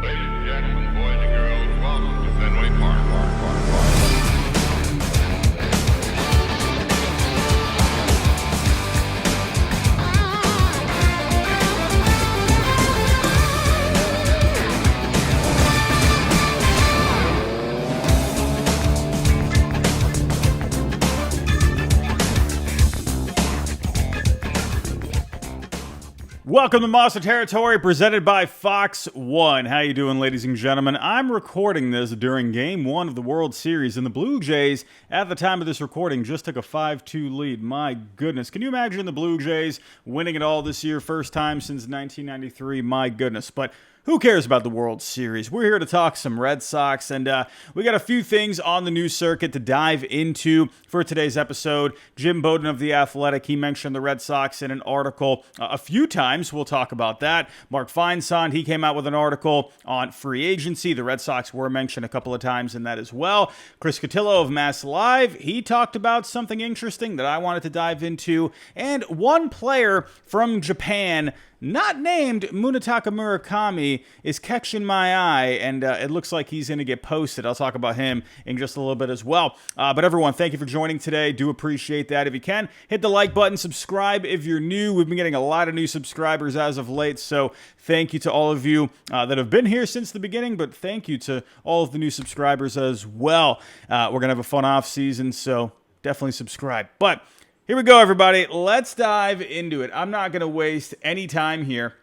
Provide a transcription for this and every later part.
Ladies and gentlemen, boys and girls, welcome to Fenway Park. Welcome to Monster Territory, presented by Fox One. How you doing, ladies and gentlemen? I'm recording this during Game 1 of the World Series, and the Blue Jays, at the time of this recording, just took a 5-2 lead. My goodness. Can you imagine the Blue Jays winning it all this year? First time since 1993. My goodness. But who cares about the World Series? We're here to talk some Red Sox, and we got a few things on the news circuit to dive into for today's episode. Jim Bowden of The Athletic, he mentioned the Red Sox in an article a few times. We'll talk about that. Mark Feinsand, he came out with an article on free agency. The Red Sox were mentioned a couple of times in that as well. Chris Cotillo of Mass Live, he talked about something interesting that I wanted to dive into. And one player from Japan, not named Munetaka Murakami, is catching my eye, and it looks like he's going to get posted. I'll talk about him in just a little bit as well. But everyone, thank you for joining today. Do appreciate that. If you can, hit the like button, subscribe if you're new. We've been getting a lot of new subscribers as of late, so thank you to all of you that have been here since the beginning, but thank you to all of the new subscribers as well. We're going to have a fun off season, so definitely subscribe. But here we go, everybody. Let's dive into it. I'm not going to waste any time here.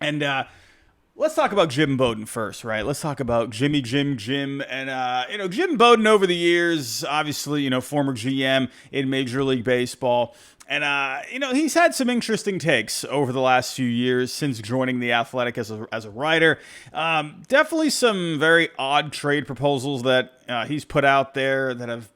And let's talk about Jim Bowden first, right? Let's talk about Jim. And, Jim Bowden over the years, obviously, former GM in Major League Baseball. And, he's had some interesting takes over the last few years since joining The Athletic as a writer. Definitely some very odd trade proposals that he's put out there that have,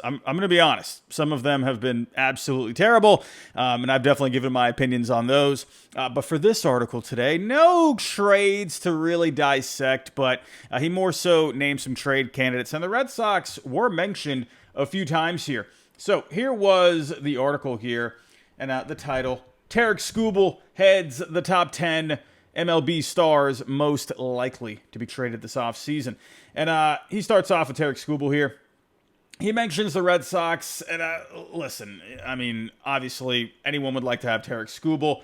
I'm going to be honest, some of them have been absolutely terrible, and I've definitely given my opinions on those. But for this article today, no trades to really dissect, but he more so named some trade candidates, and the Red Sox were mentioned a few times here. So here was the article here, and the title, Tarik Skubal heads the top 10 MLB stars most likely to be traded this offseason. And he starts off with Tarik Skubal here. He mentions the Red Sox, and listen, I mean, obviously anyone would like to have Tarik Skubal.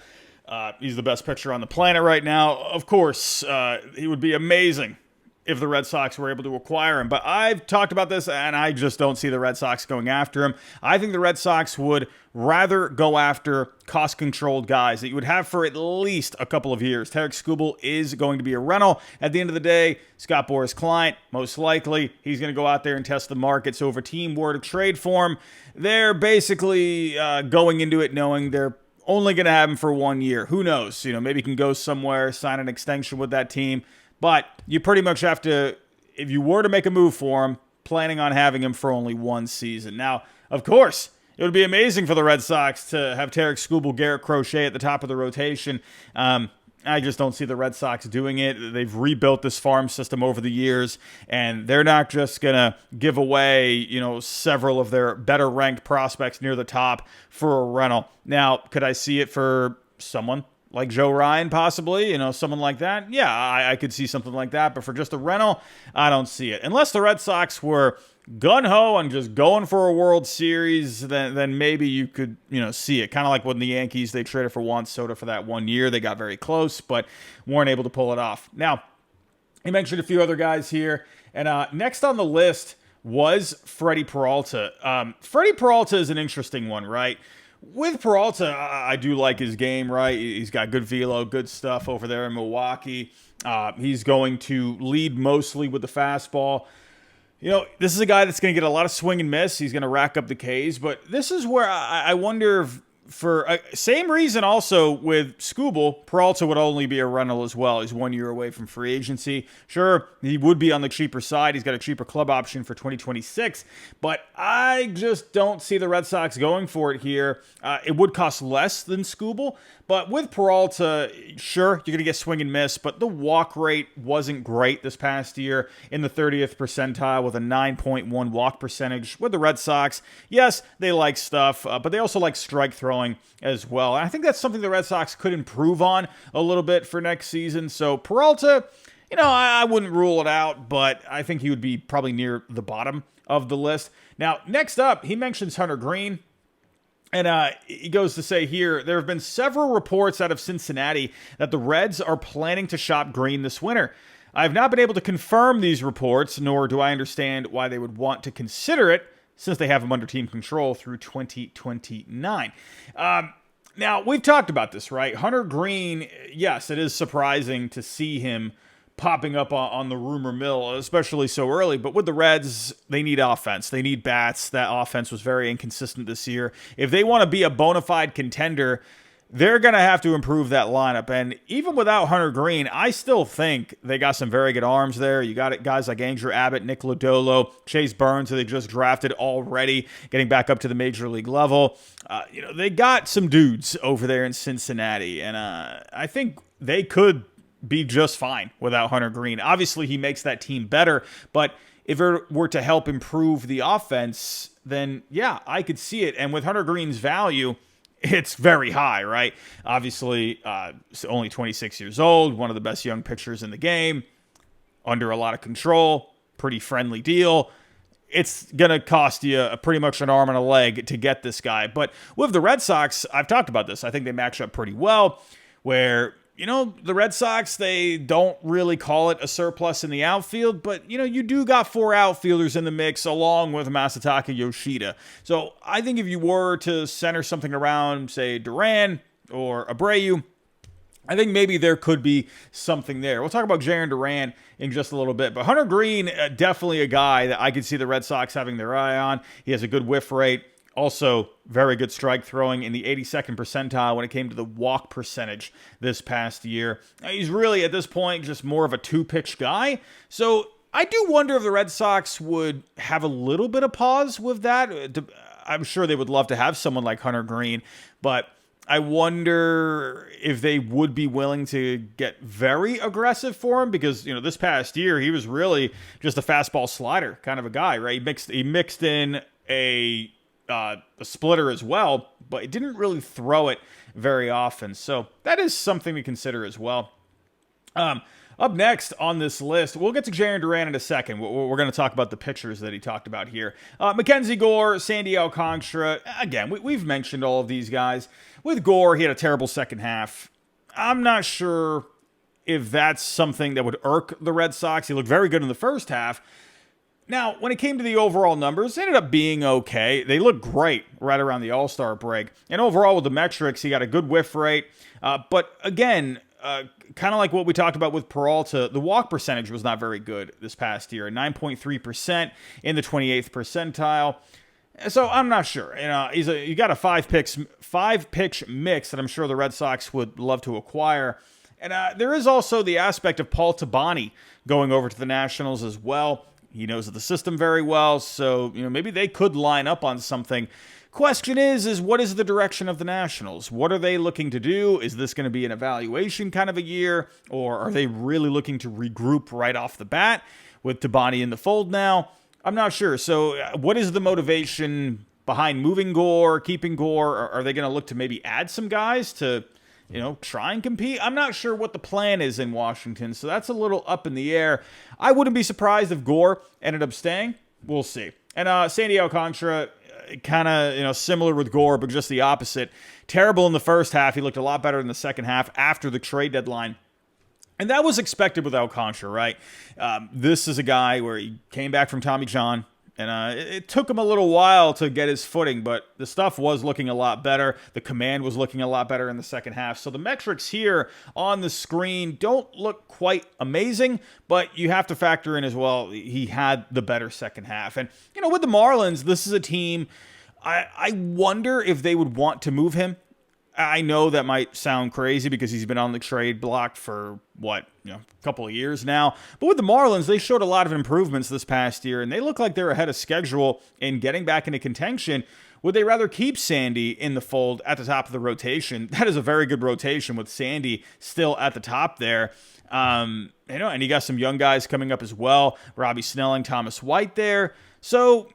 He's the best pitcher on the planet right now. Of course, he would be amazing if the Red Sox were able to acquire him. But I've talked about this, and I just don't see the Red Sox going after him. I think the Red Sox would rather go after cost-controlled guys that you would have for at least a couple of years. Tarik Skubal is going to be a rental. At the end of the day, Scott Boras' client, most likely, he's going to go out there and test the market. So if a team were to trade for him, they're basically going into it knowing they're only going to have him for 1 year. Who knows? Maybe he can go somewhere, sign an extension with that team. But you pretty much have to, if you were to make a move for him, planning on having him for only one season. Now, of course, it would be amazing for the Red Sox to have Tarik Skubal, Garrett Crochet at the top of the rotation. I just don't see the Red Sox doing it. They've rebuilt this farm system over the years, and they're not just going to give away, several of their better ranked prospects near the top for a rental. Now, could I see it for someone like Joe Ryan, possibly, someone like that? Yeah, I could see something like that. But for just a rental, I don't see it. Unless the Red Sox were gun-ho and just going for a World Series, then maybe you could, see it. Kind of like when the Yankees, they traded for Juan Soto for that 1 year. They got very close, but weren't able to pull it off. Now, he mentioned a few other guys here. And next on the list was Freddie Peralta. Freddie Peralta is an interesting one, right? With Peralta, I do like his game, right? He's got good velo, good stuff over there in Milwaukee. He's going to lead mostly with the fastball. This is a guy that's going to get a lot of swing and miss. He's going to rack up the Ks, but this is where I wonder if, for same reason also with Skubal, Peralta would only be a rental as well. He's 1 year away from free agency. Sure, he would be on the cheaper side. He's got a cheaper club option for 2026, but I just don't see the Red Sox going for it here. It would cost less than Skubal, but with Peralta, sure, you're going to get swing and miss, but the walk rate wasn't great this past year, in the 30th percentile with a 9.1 walk percentage. With the Red Sox, yes, they like stuff, but they also like strike throwing as well. And I think that's something the Red Sox could improve on a little bit for next season. So Peralta, I wouldn't rule it out, but I think he would be probably near the bottom of the list. Now, next up, he mentions Hunter Green. And he goes to say here, there have been several reports out of Cincinnati that the Reds are planning to shop Green this winter. I have not been able to confirm these reports, nor do I understand why they would want to consider it, since they have him under team control through 2029. Now, we've talked about this, right? Hunter Green, yes, it is surprising to see him popping up on the rumor mill, especially so early. But with the Reds, they need offense. They need bats. That offense was very inconsistent this year. If they want to be a bona fide contender, they're going to have to improve that lineup. And even without Hunter Green, I still think they got some very good arms there. You got guys like Andrew Abbott, Nick Lodolo, Chase Burns, who they just drafted already, getting back up to the major league level. They got some dudes over there in Cincinnati. And I think they could be just fine without Hunter Green. Obviously, he makes that team better, but if it were to help improve the offense, then yeah, I could see it. And with Hunter Green's value, it's very high, right? Obviously, only 26 years old, one of the best young pitchers in the game, under a lot of control, pretty friendly deal. It's going to cost you pretty much an arm and a leg to get this guy. But with the Red Sox, I've talked about this. I think they match up pretty well, where the Red Sox, they don't really call it a surplus in the outfield, but, you do got 4 outfielders in the mix along with Masataka Yoshida. So I think if you were to center something around, say, Duran or Abreu, I think maybe there could be something there. We'll talk about Jarren Duran in just a little bit. But Hunter Green, definitely a guy that I could see the Red Sox having their eye on. He has a good whiff rate. Also, very good strike throwing in the 82nd percentile when it came to the walk percentage this past year. He's really, at this point, just more of a 2-pitch guy. So I do wonder if the Red Sox would have a little bit of pause with that. I'm sure they would love to have someone like Hunter Green, but I wonder if they would be willing to get very aggressive for him because, this past year, he was really just a fastball slider kind of a guy, right? He mixed in a splitter as well, but it didn't really throw it very often. So that is something to consider as well. Up next on this list, we'll get to Jarren Duran in a second. We're going to talk about the pitchers that he talked about here. Mackenzie Gore, Sandy Alcantara. Again, we've mentioned all of these guys. With Gore, he had a terrible second half. I'm not sure if that's something that would irk the Red Sox. He looked very good in the first half. Now, when it came to the overall numbers, it ended up being okay. They looked great right around the All-Star break. And overall, with the metrics, he got a good whiff rate. But again, kind of like what we talked about with Peralta, the walk percentage was not very good this past year. 9.3% in the 28th percentile. So I'm not sure. You got a five-pitch mix that I'm sure the Red Sox would love to acquire. And there is also the aspect of Paul Tabani going over to the Nationals as well. He knows the system very well, so maybe they could line up on something. Question is what is the direction of the Nationals? What are they looking to do? Is this going to be an evaluation kind of a year, or are they really looking to regroup right off the bat with Tabani in the fold now? I'm not sure. So what is the motivation behind moving Gore, keeping Gore? Or are they going to look to maybe add some guys to try and compete? I'm not sure what the plan is in Washington, so that's a little up in the air. I wouldn't be surprised if Gore ended up staying. We'll see. And Sandy Alcantara, kind of, similar with Gore, but just the opposite. Terrible in the first half. He looked a lot better in the second half after the trade deadline. And that was expected with Alcantara, right? This is a guy where he came back from Tommy John. And it took him a little while to get his footing, but the stuff was looking a lot better. The command was looking a lot better in the second half. So the metrics here on the screen don't look quite amazing, but you have to factor in as well, he had the better second half. And, with the Marlins, this is a team, I wonder if they would want to move him. I know that might sound crazy because he's been on the trade block for, a couple of years now. But with the Marlins, they showed a lot of improvements this past year, and they look like they're ahead of schedule in getting back into contention. Would they rather keep Sandy in the fold at the top of the rotation? That is a very good rotation with Sandy still at the top there. And you got some young guys coming up as well. Robbie Snelling, Thomas White there. So,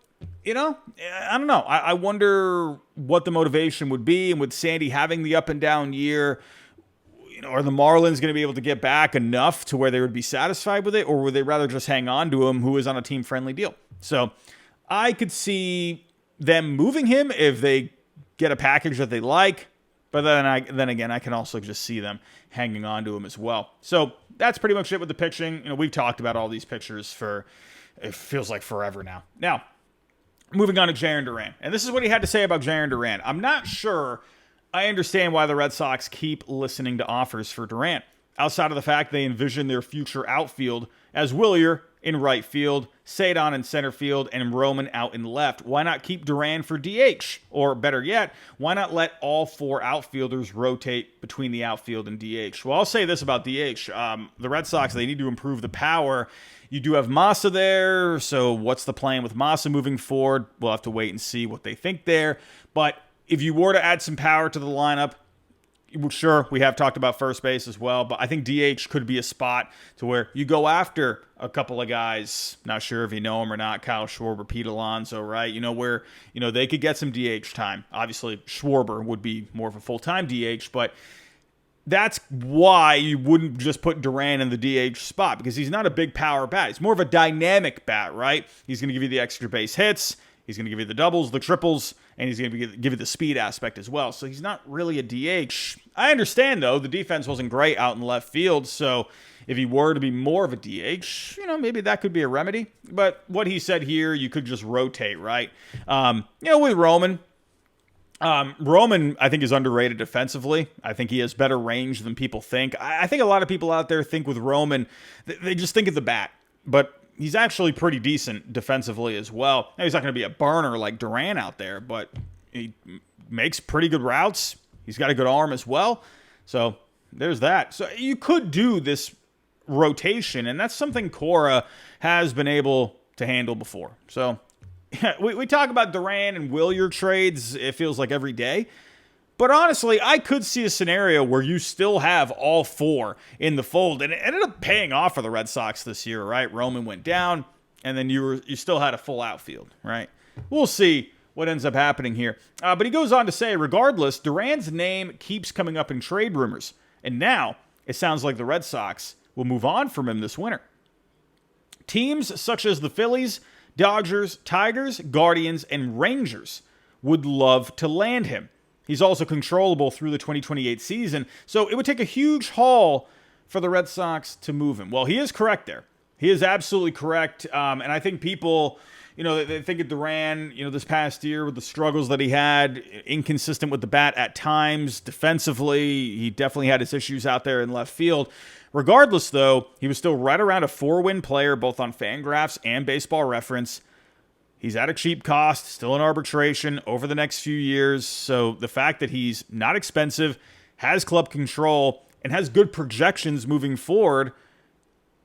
I don't know. I wonder what the motivation would be. And with Sandy having the up and down year, are the Marlins going to be able to get back enough to where they would be satisfied with it, or would they rather just hang on to him, who is on a team-friendly deal? So I could see them moving him if they get a package that they like, but then again, I can also just see them hanging on to him as well. So that's pretty much it with the pitching. We've talked about all these pitchers for, it feels like forever now. Now, moving on to Jarren Duran. And this is what he had to say about Jarren Duran. I'm not sure I understand why the Red Sox keep listening to offers for Duran, outside of the fact they envision their future outfield as Willier in right field, Cedon in center field, and Roman out in left. Why not keep Duran for DH? Or better yet, why not let all 4 outfielders rotate between the outfield and DH? Well, I'll say this about DH. The Red Sox, they need to improve the power. You do have Massa there, so what's the plan with Massa moving forward? We'll have to wait and see what they think there. But if you were to add some power to the lineup, sure, we have talked about first base as well, but I think DH could be a spot to where you go after a couple of guys. Not sure if you know them or not, Kyle Schwarber, Pete Alonso, right? Where, they could get some DH time. Obviously, Schwarber would be more of a full-time DH, but that's why you wouldn't just put Duran in the DH spot, because he's not a big power bat. He's more of a dynamic bat, right? He's going to give you the extra base hits. He's going to give you the doubles, the triples, and he's going to give you the speed aspect as well. So he's not really a DH. I understand, though, the defense wasn't great out in left field, so if he were to be more of a DH, maybe that could be a remedy. But what he said here, you could just rotate, right? With Roman, I think, is underrated defensively. I think he has better range than people think. I think a lot of people out there think with Roman, they just think of the bat, but he's actually pretty decent defensively as well. Now, he's not going to be a burner like Duran out there, but he makes pretty good routes. He's got a good arm as well. So there's that. So you could do this rotation, and that's something Cora has been able to handle before. So we talk about Duran and Willier trades, it feels like every day. But honestly, I could see a scenario where you still have all 4 in the fold. And it ended up paying off for the Red Sox this year, right? Roman went down, and then you still had a full outfield, right? We'll see what ends up happening here. But he goes on to say, regardless, Duran's name keeps coming up in trade rumors. And now it sounds like the Red Sox will move on from him this winter. Teams such as the Phillies, Dodgers, Tigers, Guardians, and Rangers would love to land him. He's also controllable through the 2028 season, so it would take a huge haul for the Red Sox to move him. Well, he is correct there. He is absolutely correct, and I think people, they think of Duran, this past year with the struggles that he had, inconsistent with the bat at times, defensively, he definitely had his issues out there in left field. Regardless, though, he was still right around a 4-win player, both on Fangraphs and Baseball Reference. He's at a cheap cost, still in arbitration over the next few years. So the fact that he's not expensive, has club control, and has good projections moving forward,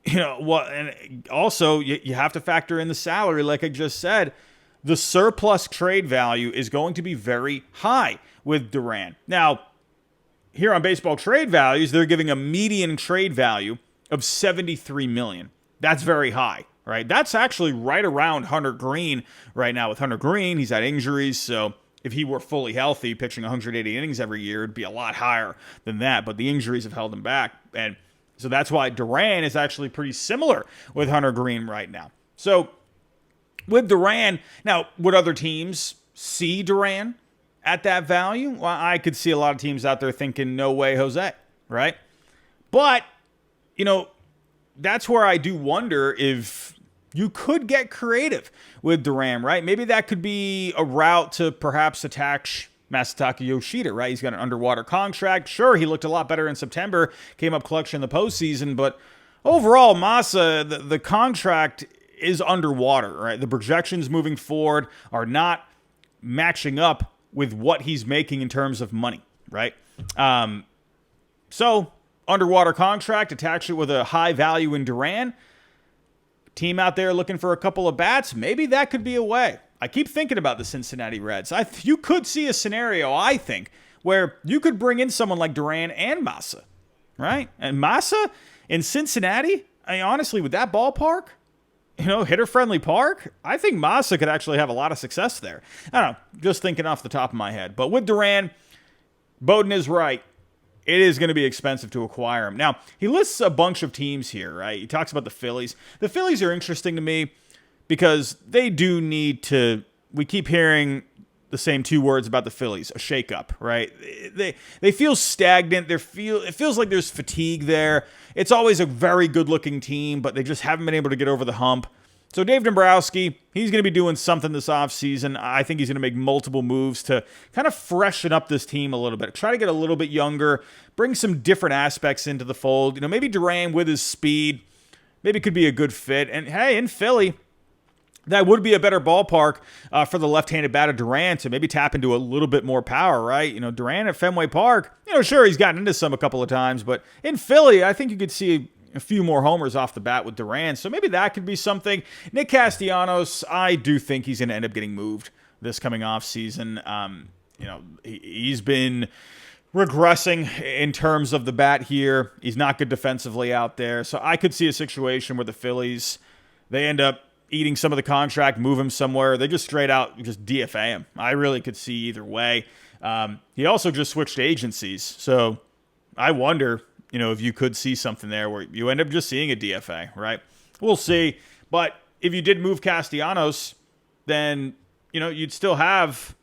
and also you have to factor in the salary, like I just said. The surplus trade value is going to be very high with Duran. Now, here on Baseball Trade Values, they're giving a median trade value of $73 million. That's very high. Right, that's actually right around Hunter Green right now. With Hunter Green, he's had injuries, so if he were fully healthy, pitching 180 innings every year, it'd be a lot higher than that. But the injuries have held him back, and so that's why Duran is actually pretty similar with Hunter Green right now. So with Duran, now would other teams see Duran at that value? Well, I could see a lot of teams out there thinking, "No way, Jose!" Right, but that's where I do wonder if you could get creative with Duran, right? Maybe that could be a route to perhaps attach Masataka Yoshida, right? He's got an underwater contract. Sure, he looked a lot better in September, came up clutch in the postseason, but overall, Masa, the contract is underwater, right? The projections moving forward are not matching up with what he's making in terms of money, right? So underwater contract, attach it with a high value in Duran. Team out there looking for a couple of bats, maybe that could be a way. I keep thinking about the Cincinnati Reds. You could see a scenario, I think, where you could bring in someone like Duran and Massa, right? And Massa in Cincinnati, honestly, with that ballpark, hitter-friendly park, I think Massa could actually have a lot of success there. I don't know, just thinking off the top of my head. But with Duran, Bowden is right. it is going to be expensive to acquire him. Now, he lists a bunch of teams here, right? He talks about the Phillies. The Phillies are interesting to me because they do need to, we keep hearing the same two words about the Phillies, a shakeup, right? They feel stagnant. It feels like there's fatigue there. It's always a very good-looking team, but they just haven't been able to get over the hump. So Dave Dombrowski, he's going to be doing something this offseason. I think he's going to make multiple moves to kind of freshen up this team a little bit. Try to get a little bit younger, bring some different aspects into the fold. You know, maybe Duran with his speed, maybe could be a good fit. And hey, in Philly, that would be a better ballpark for the left-handed bat of Duran to maybe tap into a little bit more power, right? You know, Duran at Fenway Park, you know, sure, he's gotten into some a couple of times, but in Philly, I think you could see a few more homers off the bat with Duran, so maybe that could be something. Nick Castellanos, I do think he's going to end up getting moved this coming off season. You know, he's been regressing in terms of the bat here. He's not good defensively out there, so I could see a situation where the Phillies, they end up eating some of the contract, move him somewhere. They just straight out just DFA him. I really could see either way. He also just switched agencies, so I wonder, you know, if you could see something there where you end up just seeing a DFA, right? We'll see. But if you did move Castellanos, then, you know, you'd still have,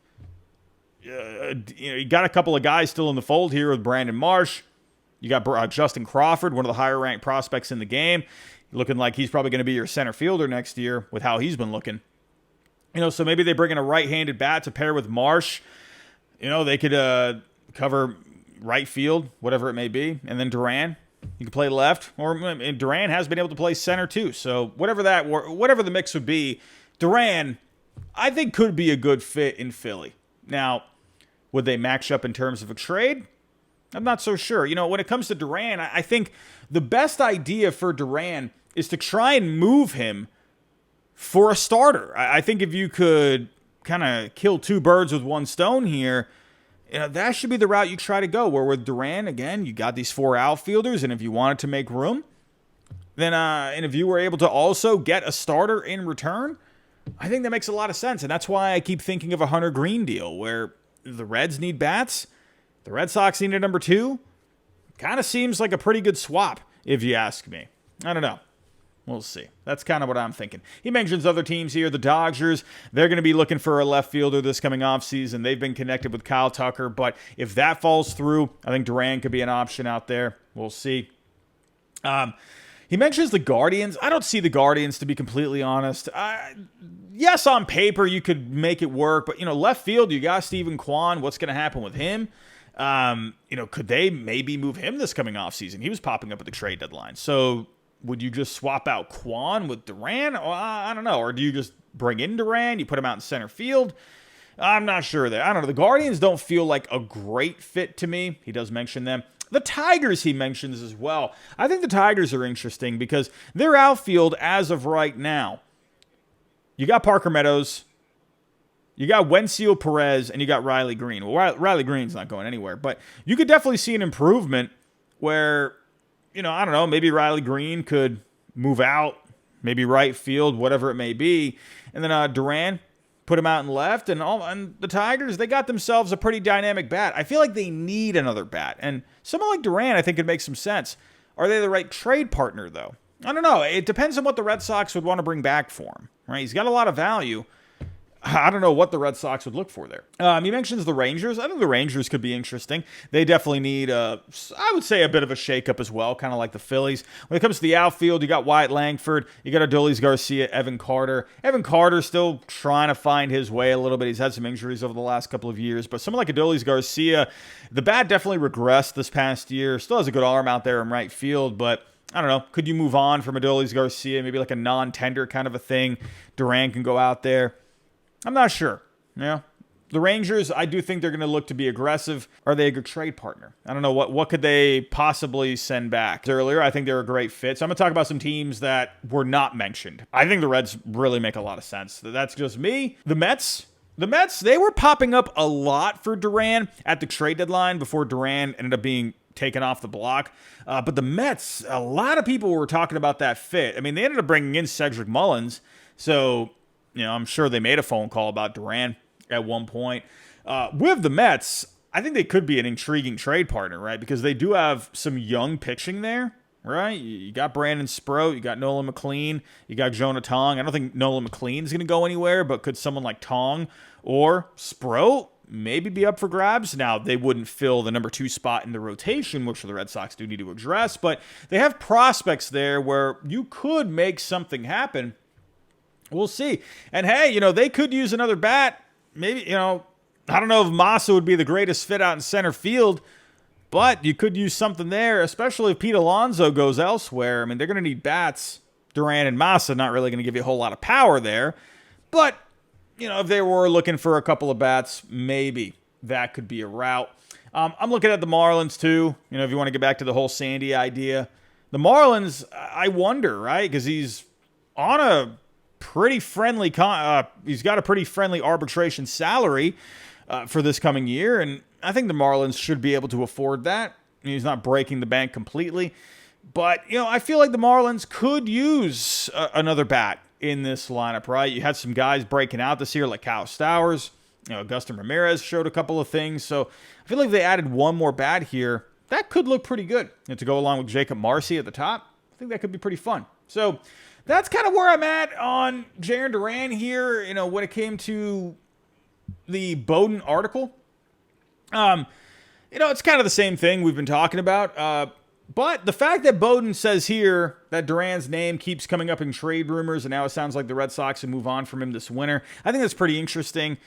you got a couple of guys still in the fold here with Brandon Marsh. You got Justin Crawford, one of the higher ranked prospects in the game, looking like he's probably going to be your center fielder next year with how he's been looking. You know, so maybe they bring in a right-handed bat to pair with Marsh. You know, they could cover right field, whatever it may be, and then Duran, you can play left, and Duran has been able to play center too. So whatever the mix would be, Duran, I think could be a good fit in Philly. Now, would they match up in terms of a trade? I'm not so sure. You know, when it comes to Duran, I think the best idea for Duran is to try and move him for a starter. I think if you could kind of kill two birds with one stone here, you know, that should be the route you try to go, where with Duran, again, you got these four outfielders, and if you wanted to make room, then and if you were able to also get a starter in return, I think that makes a lot of sense. And that's why I keep thinking of a Hunter Green deal, where the Reds need bats, the Red Sox need a number two. Kind of seems like a pretty good swap, if you ask me. I don't know. We'll see. That's kind of what I'm thinking. He mentions other teams here. The Dodgers, they're going to be looking for a left fielder this coming offseason. They've been connected with Kyle Tucker, but if that falls through, I think Duran could be an option out there. We'll see. He mentions the Guardians. I don't see the Guardians, to be completely honest. Yes, on paper, you could make it work, but, you know, left field, you got Stephen Kwan. What's going to happen with him? You know, could they maybe move him this coming offseason? He was popping up at the trade deadline. So would you just swap out Kwan with Duran? Well, I don't know. Or do you just bring in Duran? You put him out in center field? I'm not sure there. I don't know. The Guardians don't feel like a great fit to me. He does mention them. The Tigers he mentions as well. I think the Tigers are interesting because their outfield as of right now, you got Parker Meadows, you got Wencio Perez, and you got Riley Green. Well, Riley Green's not going anywhere, but you could definitely see an improvement where, you know, I don't know, maybe Riley Green could move out, maybe right field, whatever it may be. And then Duran, put him out in left. And the Tigers, they got themselves a pretty dynamic bat. I feel like they need another bat. And someone like Duran, I think, could make some sense. Are they the right trade partner, though? I don't know. It depends on what the Red Sox would want to bring back for him, right? He's got a lot of value. I don't know what the Red Sox would look for there. He mentions the Rangers. I think the Rangers could be interesting. They definitely need, I would say, a bit of a shakeup as well, kind of like the Phillies. When it comes to the outfield, you got Wyatt Langford, you got Adolis Garcia, Evan Carter. Evan Carter's still trying to find his way a little bit. He's had some injuries over the last couple of years, but someone like Adolis Garcia, the bat definitely regressed this past year. Still has a good arm out there in right field, but I don't know. Could you move on from Adolis Garcia, maybe like a non-tender kind of a thing? Duran can go out there. I'm not sure. Yeah. The Rangers, I do think they're going to look to be aggressive. Are they a good trade partner? I don't know. What could they possibly send back? Earlier, I think they're a great fit. So I'm going to talk about some teams that were not mentioned. I think the Reds really make a lot of sense. That's just me. The Mets, they were popping up a lot for Duran at the trade deadline before Duran ended up being taken off the block. But the Mets, a lot of people were talking about that fit. I mean, they ended up bringing in Cedric Mullins. So, you know, I'm sure they made a phone call about Duran at one point. With the Mets, I think they could be an intriguing trade partner, right? Because they do have some young pitching there, right? You got Brandon Sproat, you got Nolan McLean, you got Jonah Tong. I don't think Nolan McLean's going to go anywhere, but could someone like Tong or Sproat maybe be up for grabs? Now, they wouldn't fill the number 2 spot in the rotation, which the Red Sox do need to address, but they have prospects there where you could make something happen. We'll see. And hey, they could use another bat. Maybe, I don't know if Massa would be the greatest fit out in center field, but you could use something there, especially if Pete Alonso goes elsewhere. I mean, they're going to need bats. Duran and Massa not really going to give you a whole lot of power there, but if they were looking for a couple of bats, maybe that could be a route. I'm looking at the Marlins too. If you want to get back to the whole Sandy idea, the Marlins, I wonder, right? Because he's on a pretty friendly, he's got a pretty friendly arbitration salary for this coming year, and I think the Marlins should be able to afford that. He's not breaking the bank completely, but I feel like the Marlins could use another bat in this lineup, right? You had some guys breaking out this year like Kyle Stowers, Augustin Ramirez showed a couple of things, so I feel like if they added one more bat here, that could look pretty good. And to go along with Jacob Marcy at the top, I think that could be pretty fun. So that's kind of where I'm at on Jarren Duran here, when it came to the Bowden article. It's kind of the same thing we've been talking about, but the fact that Bowden says here that Duran's name keeps coming up in trade rumors, and now it sounds like the Red Sox will move on from him this winter, I think that's pretty interesting.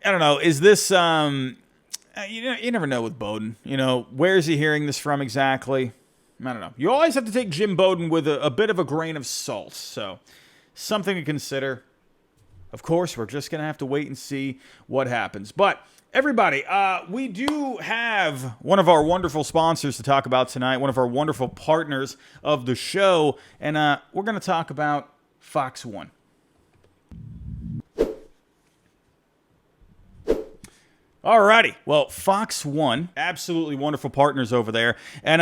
I don't know. Is this, you never know with Bowden. Where is he hearing this from exactly? I don't know. You always have to take Jim Bowden with a bit of a grain of salt, so something to consider. Of course, we're just going to have to wait and see what happens. But everybody, we do have one of our wonderful sponsors to talk about tonight, one of our wonderful partners of the show, and we're going to talk about Fox One. Alrighty, well, Fox One, absolutely wonderful partners over there, and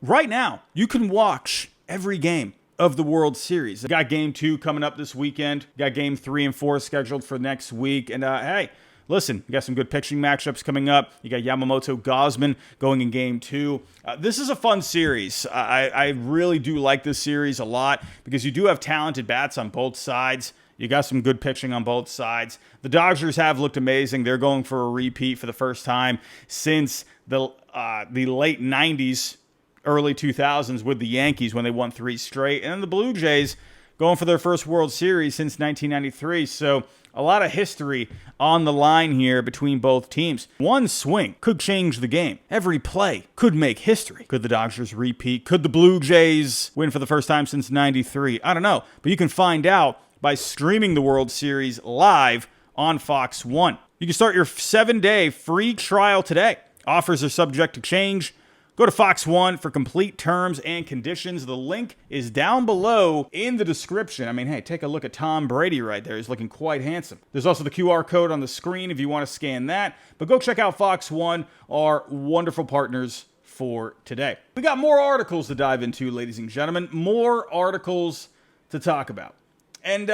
right now, you can watch every game of the World Series. Got Game 2 coming up this weekend. Got Game 3 and 4 scheduled for next week. And hey, listen, you got some good pitching matchups coming up. You got Yamamoto Gosman going in Game 2. This is a fun series. I really do like this series a lot because you do have talented bats on both sides. You got some good pitching on both sides. The Dodgers have looked amazing. They're going for a repeat for the first time since the late 90s. Early 2000s with the Yankees when they won 3 straight. And then the Blue Jays going for their first World Series since 1993. So a lot of history on the line here between both teams. One swing could change the game. Every play could make history. Could the Dodgers repeat? Could the Blue Jays win for the first time since 93? I don't know. But you can find out by streaming the World Series live on Fox One. You can start your 7-day free trial today. Offers are subject to change. Go to Fox One for complete terms and conditions. The link is down below in the description. I mean, hey, take a look at Tom Brady right there. He's looking quite handsome. There's also the QR code on the screen if you want to scan that. But go check out Fox One, our wonderful partners for today. We got more articles to dive into, ladies and gentlemen. More articles to talk about. And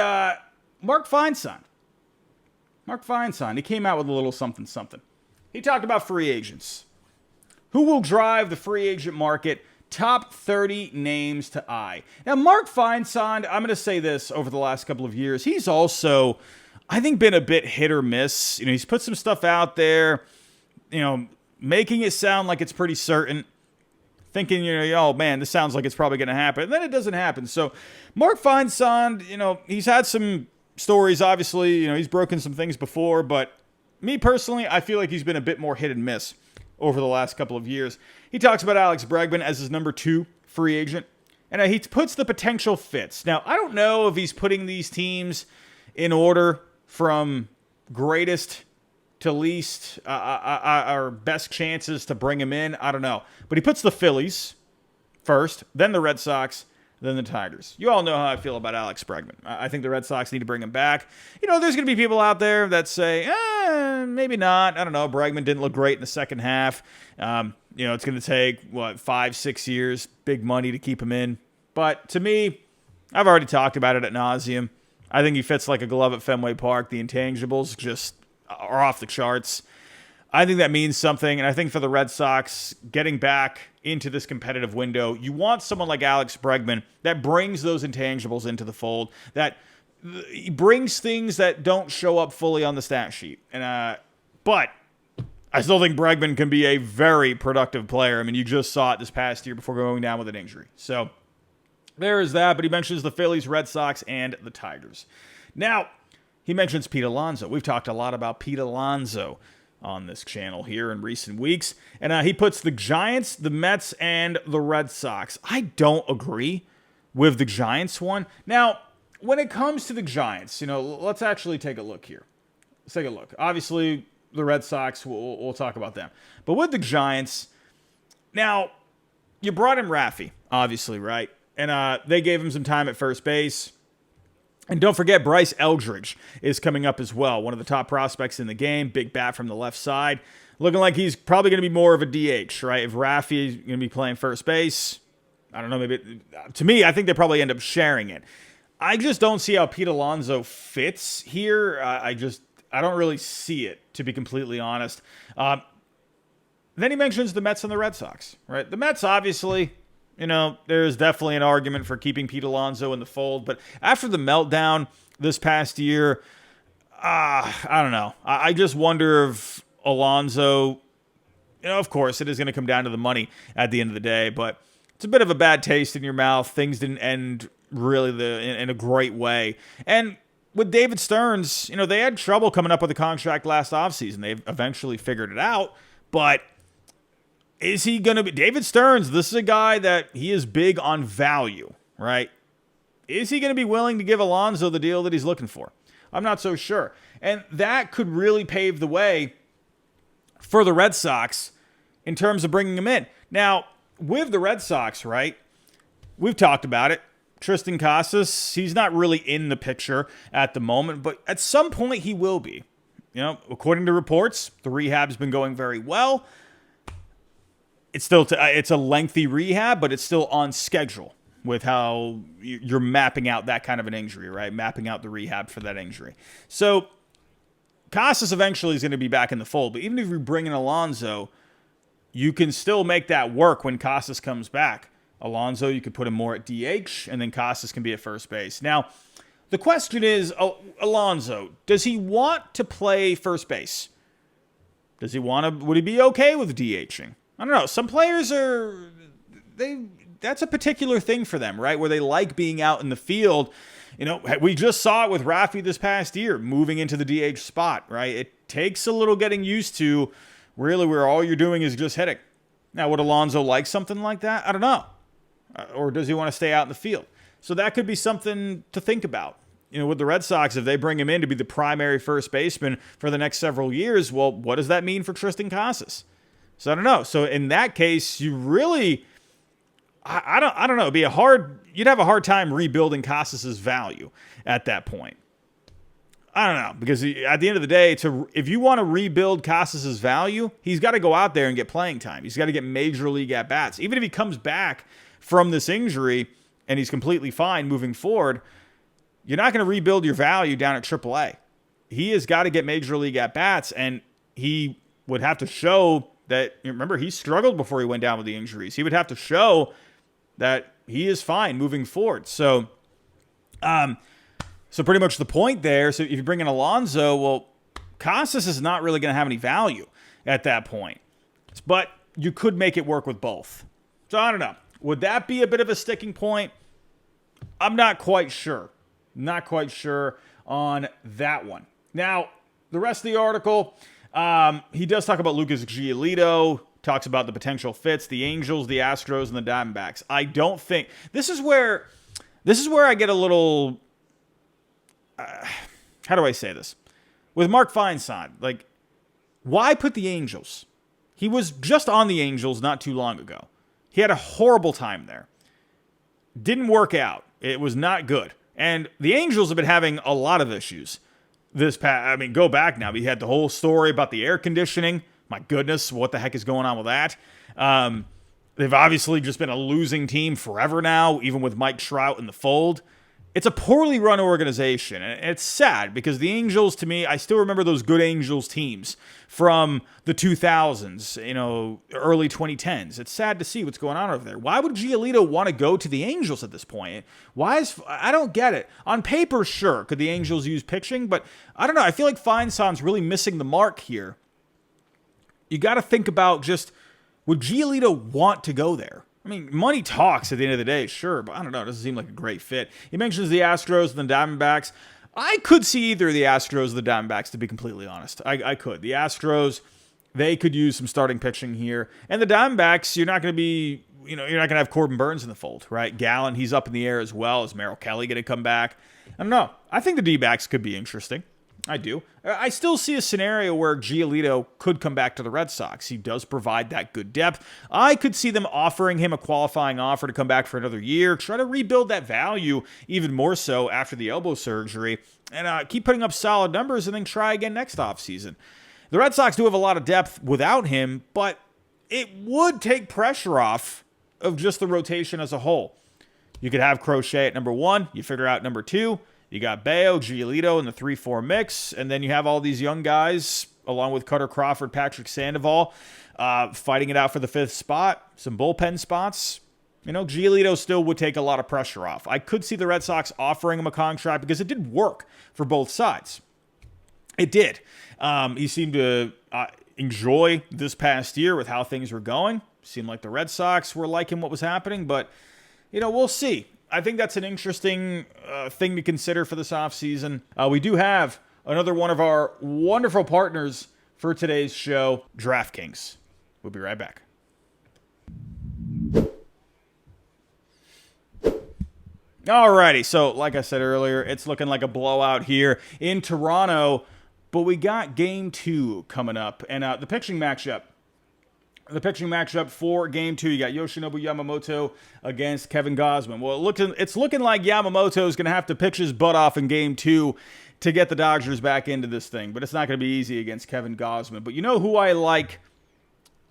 Mark Feinsand, he came out with a little something. He talked about free agents. Who will drive the free agent market? Top 30 names to eye. Now, Mark Feinsand, I'm going to say this over the last couple of years. He's also, I think, been a bit hit or miss. He's put some stuff out there, making it sound like it's pretty certain. Thinking, oh man, this sounds like it's probably going to happen. And then it doesn't happen. So, Mark Feinsand, he's had some stories, obviously. He's broken some things before. But me personally, I feel like he's been a bit more hit and miss over the last couple of years. He talks about Alex Bregman as his number 2 free agent, and he puts the potential fits. Now, I don't know if he's putting these teams in order from greatest to least, our best chances to bring him in. I don't know. But he puts the Phillies first, then the Red Sox, then the Tigers. You all know how I feel about Alex Bregman. I think the Red Sox need to bring him back. There's going to be people out there that say, maybe not. I don't know. Bregman didn't look great in the second half. It's going to take, 5-6 years, big money to keep him in. But to me, I've already talked about it ad nauseum. I think he fits like a glove at Fenway Park. The intangibles just are off the charts. I think that means something, and I think for the Red Sox getting back into this competitive window, you want someone like Alex Bregman that brings those intangibles into the fold, that brings things that don't show up fully on the stat sheet. But I still think Bregman can be a very productive player. I mean, you just saw it this past year before going down with an injury. So there is that, but he mentions the Phillies, Red Sox, and the Tigers. Now, he mentions Pete Alonso. We've talked a lot about Pete Alonso on this channel here in recent weeks. And he puts the Giants, the Mets, and the Red Sox. I don't agree with the Giants one. Now, when it comes to the Giants, let's actually take a look here. Let's take a look. Obviously, the Red Sox, we'll talk about them. But with the Giants, now, you brought in Raffy, obviously, right? And they gave him some time at first base. And don't forget, Bryce Eldridge is coming up as well. One of the top prospects in the game. Big bat from the left side. Looking like he's probably going to be more of a DH, right? If Raffy is going to be playing first base, I don't know, maybe. To me, I think they probably end up sharing it. I just don't see how Pete Alonso fits here. I don't really see it, to be completely honest. Then he mentions the Mets and the Red Sox, right? The Mets, obviously, there's definitely an argument for keeping Pete Alonso in the fold. But after the meltdown this past year, I don't know. I just wonder if Alonso, of course, it is going to come down to the money at the end of the day. But it's a bit of a bad taste in your mouth. Things didn't end really in a great way. And with David Stearns, they had trouble coming up with a contract last offseason. They eventually figured it out. But is he going to be... David Stearns, this is a guy that he is big on value, right? Is he going to be willing to give Alonso the deal that he's looking for? I'm not so sure. And that could really pave the way for the Red Sox in terms of bringing him in. Now, with the Red Sox, right, we've talked about it. Tristan Casas, he's not really in the picture at the moment, but at some point he will be. According to reports, the rehab's been going very well. It's still it's a lengthy rehab, but it's still on schedule with how you're mapping out that kind of an injury, right? Mapping out the rehab for that injury. So Casas eventually is going to be back in the fold, but even if you bring in Alonso, you can still make that work when Casas comes back. Alonso, you could put him more at DH, and then Casas can be at first base. Now, the question is, Alonso, does he want to play first base? Would he be okay with DHing? I don't know. Some players that's a particular thing for them, right? Where they like being out in the field. We just saw it with Raffy this past year, moving into the DH spot, right? It takes a little getting used to, really, where all you're doing is just hitting. Now, would Alonso like something like that? I don't know. Or does he want to stay out in the field? So that could be something to think about. With the Red Sox, if they bring him in to be the primary first baseman for the next several years, well, what does that mean for Tristan Casas? So I don't know. So in that case, you really, I don't know. You'd have a hard time rebuilding Casas's value at that point. I don't know, because at the end of the day, if you want to rebuild Casas's value, he's got to go out there and get playing time. He's got to get major league at bats. Even if he comes back from this injury and he's completely fine moving forward, you're not going to rebuild your value down at AAA. He has got to get major league at bats, and he would have to show that. Remember, he struggled before he went down with the injuries. He would have to show that he is fine moving forward. So pretty much the point there. So if you bring in Alonso, well, Casas is not really going to have any value at that point. But you could make it work with both. So I don't know. Would that be a bit of a sticking point? I'm not quite sure. Not quite sure on that one. Now, the rest of the article, he does talk about Lucas Giolito, talks about the potential fits, the Angels, the Astros, and the Diamondbacks. I don't think... This is where I get a little... how do I say this? With Mark Feinsand, why put the Angels? He was just on the Angels not too long ago. He had a horrible time there. Didn't work out. It was not good. And the Angels have been having a lot of issues go back now. We had the whole story about the air conditioning. My goodness, what the heck is going on with that? They've obviously just been a losing team forever now, even with Mike Trout in the fold. it's a poorly run organization, and it's sad because the Angels, to me, I still remember those good Angels teams from the 2000s, early 2010s. It's sad to see what's going on over there. Why would Giolito want to go to the Angels at this point? I don't get it. On paper, sure, could the Angels use pitching, but I don't know. I feel like Feinsand's really missing the mark here. You got to think about just, would Giolito want to go there? I mean, money talks at the end of the day, sure, but I don't know. It doesn't seem like a great fit. He mentions the Astros and the Diamondbacks. I could see either the Astros or the Diamondbacks, to be completely honest. I could. The Astros, they could use some starting pitching here. And the Diamondbacks, you're not going to have Corbin Burns in the fold, right? Gallen, he's up in the air as well. Is Merrill Kelly going to come back? I don't know. I think the D-backs could be interesting. I do. I still see a scenario where Giolito could come back to the Red Sox. He does provide that good depth. I could see them offering him a qualifying offer to come back for another year, try to rebuild that value even more so after the elbow surgery, and keep putting up solid numbers and then try again next offseason. The Red Sox do have a lot of depth without him, but it would take pressure off of just the rotation as a whole. You could have Crochet at number 1. You figure out number 2. You got Bayo, Giolito in the 3-4 mix, and then you have all these young guys, along with Cutter Crawford, Patrick Sandoval, fighting it out for the 5th spot, some bullpen spots. Giolito still would take a lot of pressure off. I could see the Red Sox offering him a contract because it did work for both sides. It did. He seemed to enjoy this past year with how things were going. Seemed like the Red Sox were liking what was happening, but, we'll see. I think that's an interesting thing to consider for this offseason. We do have another one of our wonderful partners for today's show, DraftKings. We'll be right back. Alrighty, so like I said earlier, it's looking like a blowout here in Toronto, but we got Game 2 coming up, and the pitching matchup. The pitching matchup for Game 2, you got Yoshinobu Yamamoto against Kevin Gausman. Well, it's looking like Yamamoto is going to have to pitch his butt off in Game 2 to get the Dodgers back into this thing, but it's not going to be easy against Kevin Gausman. But you know who I like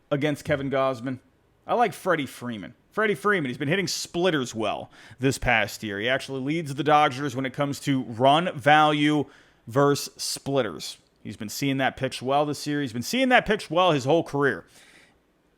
against Kevin Gausman? I like Freddie Freeman. Freddie Freeman, he's been hitting splitters well this past year. He actually leads the Dodgers when it comes to run value versus splitters. He's been seeing that pitch well this year. He's been seeing that pitch well his whole career.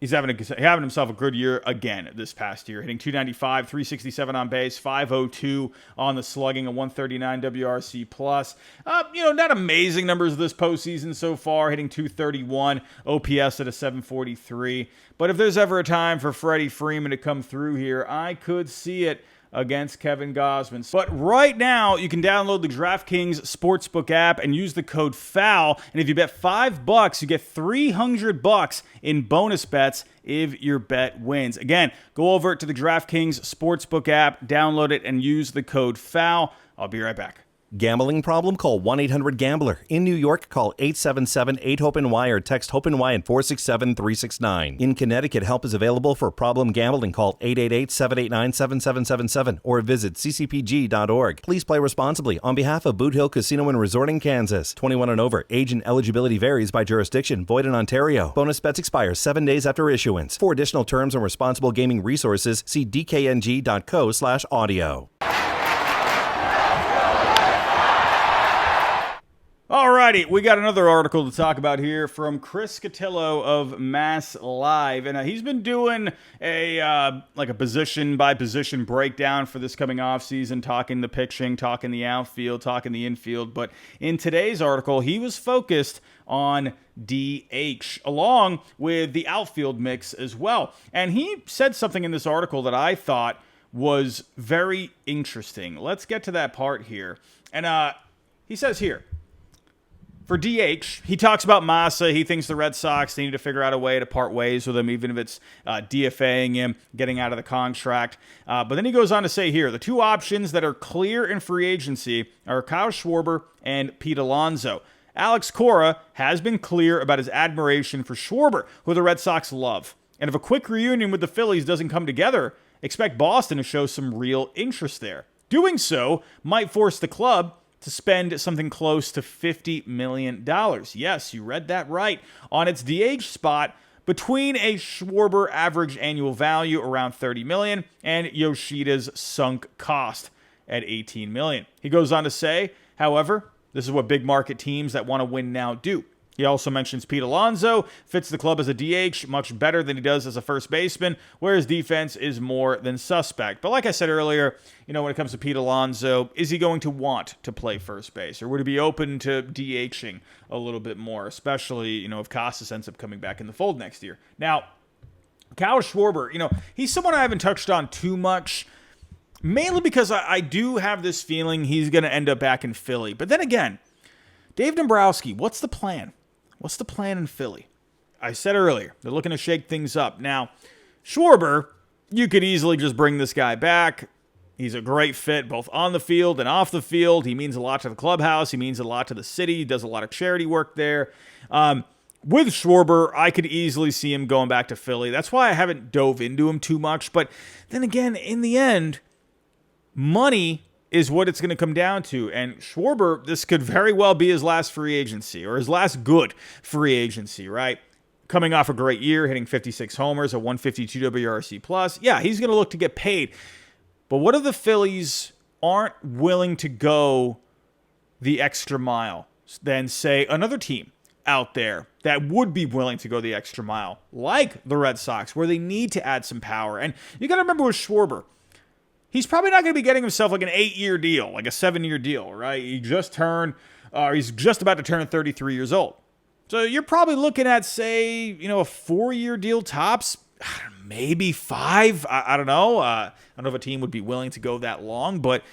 He's having himself a good year again this past year, hitting 295, 367 on base, 502 on the slugging, a 139 WRC plus. Not amazing numbers this postseason so far, hitting 231, OPS at a 743. But if there's ever a time for Freddie Freeman to come through here, I could see it against Kevin Gausman. But right now, you can download the DraftKings Sportsbook app and use the code FOUL. And if you bet $5, you get $300 in bonus bets if your bet wins. Again, go over to the DraftKings Sportsbook app, download it, and use the code FOUL. I'll be right back. Gambling problem? Call 1-800-GAMBLER. In New York, call 877-8-HOPE-NY or text HOPE-NY at 467-369. In Connecticut, help is available for problem gambling. Call 888-789-7777 or visit ccpg.org. Please play responsibly on behalf of Boot Hill Casino and Resort in Kansas. 21 and over. Age and eligibility varies by jurisdiction. Void in Ontario. Bonus bets expire 7 days after issuance. For additional terms and responsible gaming resources, see dkng.co/audio. Alrighty, we got another article to talk about here from Chris Cotillo of Mass Live, and he's been doing a position-by-position breakdown for this coming offseason, talking the pitching, talking the outfield, talking the infield, but in today's article, he was focused on DH, along with the outfield mix as well, and he said something in this article that I thought was very interesting. Let's get to that part here, and he says here, for DH, he talks about Massa. He thinks the Red Sox, they need to figure out a way to part ways with him, even if it's DFAing him, getting out of the contract. But then he goes on to say here, the two options that are clear in free agency are Kyle Schwarber and Pete Alonso. Alex Cora has been clear about his admiration for Schwarber, who the Red Sox love. And if a quick reunion with the Phillies doesn't come together, expect Boston to show some real interest there. Doing so might force the club to spend something close to $50 million. Yes, you read that right. On its DH spot, between a Schwarber average annual value around $30 million and Yoshida's sunk cost. at $18 million. He goes on to say, however, this is what big market teams that want to win now do. He also mentions Pete Alonso fits the club as a DH much better than he does as a first baseman, where his defense is more than suspect. But like I said earlier, when it comes to Pete Alonso, is he going to want to play first base? Or would he be open to DHing a little bit more, especially, if Casas ends up coming back in the fold next year? Now, Kyle Schwarber, he's someone I haven't touched on too much, mainly because I do have this feeling he's going to end up back in Philly. But then again, Dave Dombrowski, what's the plan? What's the plan in Philly? I said earlier, they're looking to shake things up. Now, Schwarber, you could easily just bring this guy back. He's a great fit both on the field and off the field. He means a lot to the clubhouse. He means a lot to the city. He does a lot of charity work there. With Schwarber, I could easily see him going back to Philly. That's why I haven't dove into him too much. But then again, in the end, money is what it's going to come down to. And Schwarber, this could very well be his last free agency, or his last good free agency, right? Coming off a great year, hitting 56 homers, a 152 WRC+. Yeah, he's going to look to get paid. But what if the Phillies aren't willing to go the extra mile than, say, another team out there that would be willing to go the extra mile, like the Red Sox, where they need to add some power? And you got to remember with Schwarber, he's probably not going to be getting himself like an 8-year deal, like a 7-year deal, right? He's just about to turn 33 years old. So you're probably looking at, say, a 4-year deal tops, maybe 5. I don't know. I don't know if a team would be willing to go that long, but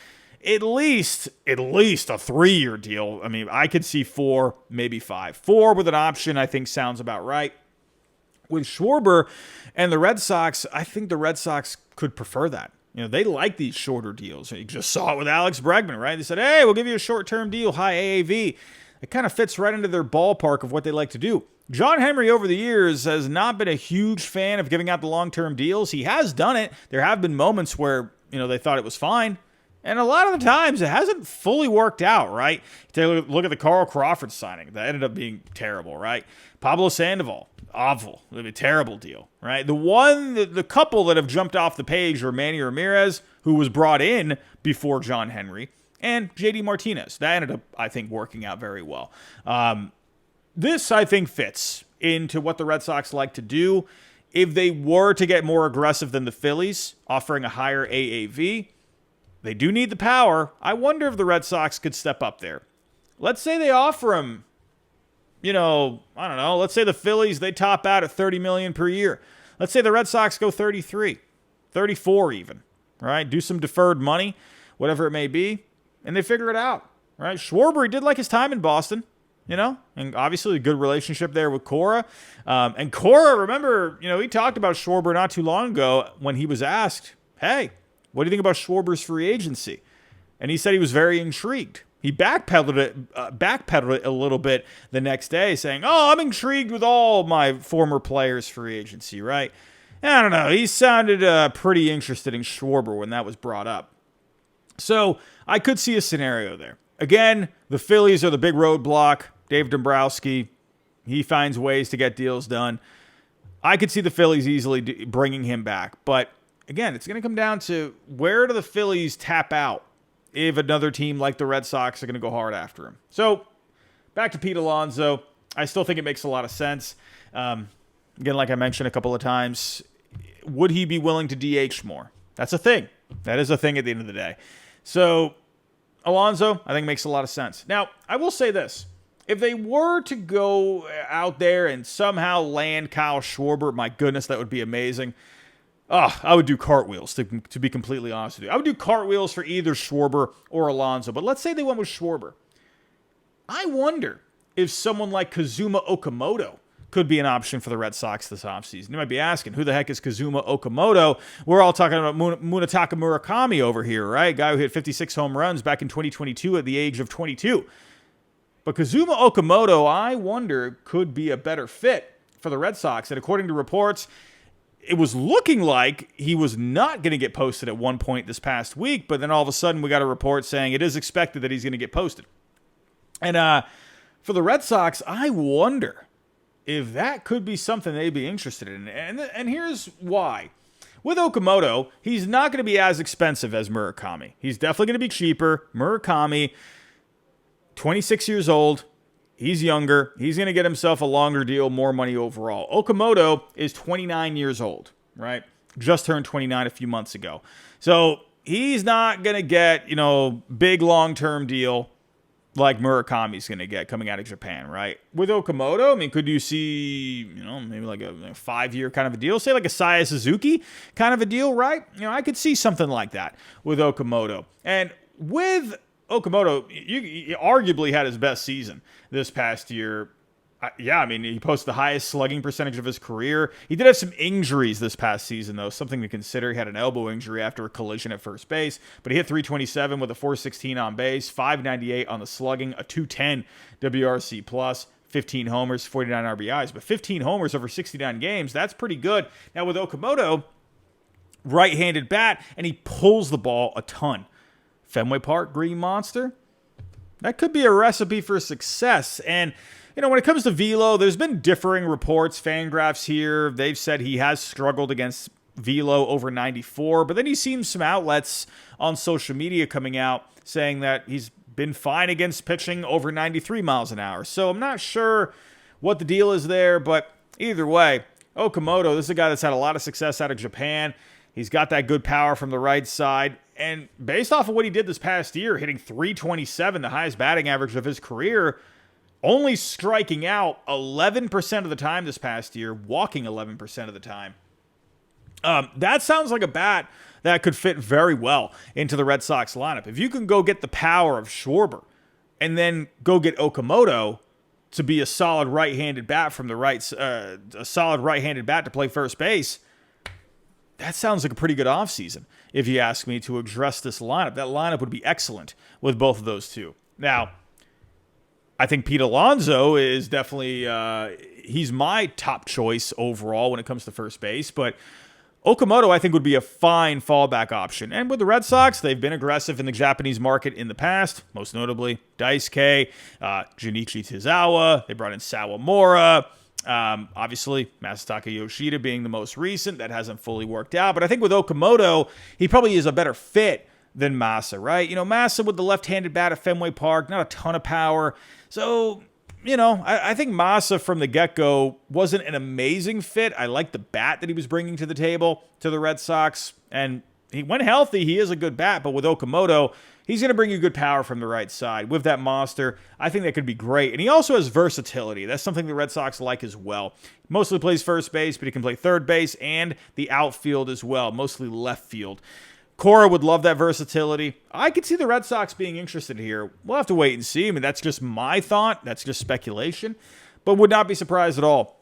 at least a 3-year deal. I mean, I could see 4, maybe 5. 4 with an option, I think sounds about right. With Schwarber and the Red Sox, I think the Red Sox could prefer that. They like these shorter deals. You just saw it with Alex Bregman, right? They said, hey, we'll give you a short-term deal, high AAV. It kind of fits right into their ballpark of what they like to do. John Henry over the years has not been a huge fan of giving out the long-term deals. He has done it. There have been moments where, they thought it was fine. And a lot of the times, it hasn't fully worked out, right? Take a look at the Carl Crawford signing. That ended up being terrible, right? Pablo Sandoval, awful. A terrible deal, right? The couple that have jumped off the page are Manny Ramirez, who was brought in before John Henry, and JD Martinez. That ended up, I think, working out very well. This, I think, fits into what the Red Sox like to do. If they were to get more aggressive than the Phillies, offering a higher AAV, they do need the power. I wonder if the Red Sox could step up there. Let's say they offer him, I don't know. Let's say the Phillies, they top out at $30 million per year. Let's say the Red Sox go 33, 34 even, right? Do some deferred money, whatever it may be, and they figure it out, right? Schwarber, he did like his time in Boston, and obviously a good relationship there with Cora. And Cora, remember, he talked about Schwarber not too long ago when he was asked, hey, what do you think about Schwarber's free agency? And he said he was very intrigued. He backpedaled it a little bit the next day, saying, oh, I'm intrigued with all my former players' free agency, right? And I don't know. He sounded pretty interested in Schwarber when that was brought up. So I could see a scenario there. Again, the Phillies are the big roadblock. Dave Dombrowski, he finds ways to get deals done. I could see the Phillies easily bringing him back. But again, it's going to come down to where do the Phillies tap out if another team like the Red Sox are going to go hard after him. So back to Pete Alonso. I still think it makes a lot of sense. Again, like I mentioned a couple of times, would he be willing to DH more? That's a thing. That is a thing at the end of the day. So Alonso, I think, makes a lot of sense. Now, I will say this. If they were to go out there and somehow land Kyle Schwarber, my goodness, that would be amazing. I would do cartwheels, to be completely honest with you. I would do cartwheels for either Schwarber or Alonso. But let's say they went with Schwarber. I wonder if someone like Kazuma Okamoto could be an option for the Red Sox this offseason. You might be asking, who the heck is Kazuma Okamoto? We're all talking about Munetaka Murakami over here, right? Guy who hit 56 home runs back in 2022 at the age of 22. But Kazuma Okamoto, I wonder, could be a better fit for the Red Sox. And according to reports, it was looking like he was not going to get posted at one point this past week, but then all of a sudden we got a report saying it is expected that he's going to get posted. And for the Red Sox, I wonder if that could be something they'd be interested in. And here's why. with Okamoto, he's not going to be as expensive as Murakami. He's definitely going to be cheaper. Murakami, 26 years old. He's younger. He's going to get himself a longer deal, more money overall. Okamoto is 29 years old, right? Just turned 29 a few months ago. So he's not going to get, big long-term deal like Murakami's going to get coming out of Japan, right? With Okamoto, I mean, could you see, maybe like a 5-year kind of a deal? Say like a Saya Suzuki kind of a deal, right? I could see something like that with Okamoto. And with Okamoto, he arguably had his best season this past year. He posted the highest slugging percentage of his career. He did have some injuries this past season, though, something to consider. He had an elbow injury after a collision at first base, but he hit .327 with a .416 on base, .598 on the slugging, a .210 WRC plus, 15 homers, 49 RBIs. But 15 homers over 69 games, that's pretty good. Now with Okamoto, right-handed bat, and he pulls the ball a ton. Fenway Park, Green Monster, that could be a recipe for success. And, when it comes to velo, there's been differing reports. Fangraphs here, they've said he has struggled against velo over 94, but then he's seen some outlets on social media coming out saying that he's been fine against pitching over 93 miles an hour. So I'm not sure what the deal is there, but either way, Okamoto, this is a guy that's had a lot of success out of Japan. He's got that good power from the right side. And based off of what he did this past year, hitting .327, the highest batting average of his career, only striking out 11% of the time this past year, walking 11% of the time. That sounds like a bat that could fit very well into the Red Sox lineup. If you can go get the power of Schwarber and then go get Okamoto to be a solid right-handed bat from the right, a solid right-handed bat to play first base, that sounds like a pretty good offseason, if you ask me, to address this lineup. That lineup would be excellent with both of those two. Now, I think Pete Alonso is definitely, he's my top choice overall when it comes to first base, but Okamoto, I think, would be a fine fallback option. And with the Red Sox, they've been aggressive in the Japanese market in the past, most notably Daisuke, Junichi Tozawa. They brought in Sawamura. Obviously, Masataka Yoshida being the most recent. That hasn't fully worked out. But I think with Okamoto, he probably is a better fit than Masa, right? Masa with the left-handed bat at Fenway Park, not a ton of power. So, I think Masa from the get-go wasn't an amazing fit. I like the bat that he was bringing to the table to the Red Sox. And he went healthy. He is a good bat. But with Okamoto, he's going to bring you good power from the right side. With that monster, I think that could be great. And he also has versatility. That's something the Red Sox like as well. Mostly plays first base, but he can play third base and the outfield as well, mostly left field. Cora would love that versatility. I could see the Red Sox being interested here. We'll have to wait and see. I mean, that's just my thought. That's just speculation. But would not be surprised at all.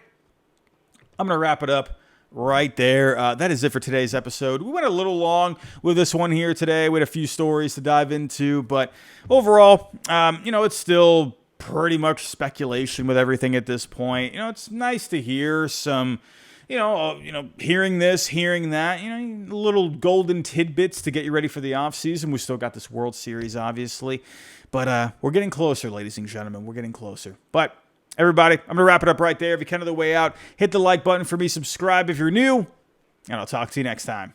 I'm going to wrap it up right there. That is it for today's episode. We went a little long with this one here today. We had a few stories to dive into, but overall, it's still pretty much speculation with everything at this point. It's nice to hear some, hearing this, hearing that, little golden tidbits to get you ready for the offseason. We still got this World Series, obviously, but we're getting closer, ladies and gentlemen. We're getting closer. But everybody, I'm going to wrap it up right there. If you're kind of the way out, hit the like button for me, subscribe if you're new, and I'll talk to you next time.